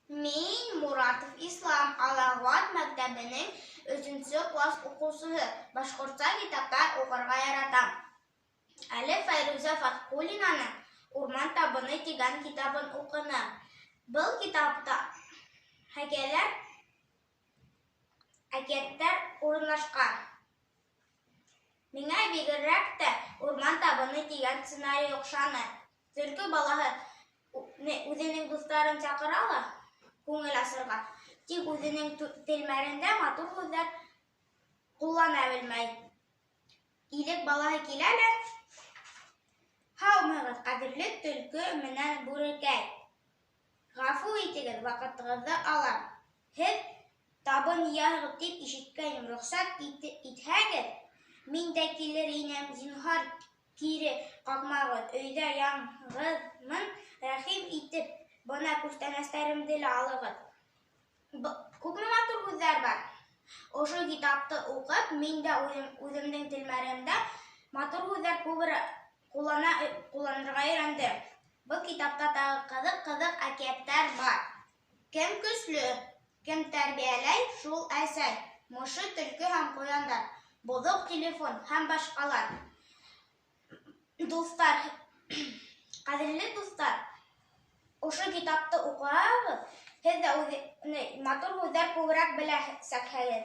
Мин Muratov Ислам Алават мәктәбенең 3-нче класс укучысы. Башкортча китаптар укырга яратам. Әле Файруза Фаткуллинаның «Урман табыны» дигән китабын укыдым. Был китапта әкиятләр урынлашкан. Миңа бигрәк тә «Урман табыны» дигән сценарий охшаны. Төлке балаһы үзенең дусларын чакыра, күңел асырга, тик үзенең телмәрендә матур сүзләр куллана белмәй. Илек балаһы килә лә: «Һаумыгыз, кадерле төлке менән бүрекәй. Гафу итегез, вакытыгызны алам. Һез табын ягыгыз дип ишеткәнем, рөхсәт итһәгез, мин дә килер инем, зинһар кире какмагыз. Өйдә яңгызмын, рәхим итеп, бына күстәнәчләремне лә алыгыз». Күпме матур һүзләр бар. Ошо китапты укып, мин дә үземнең телмәремдә матур һүзләр күбрәк кулланырга өйрәндем. Бу китапта тагы кызык әкиятләр бар. Кем көчле, кем тәрбияләй, шул әсәй. Мошы, төлке һәм куяндар, бозык телефон һәм башкалар. Дуслар, кадерле дуслар, ошо китапты укыгыз, һез дә матур һүзләр күбрәк беләсәкһегез.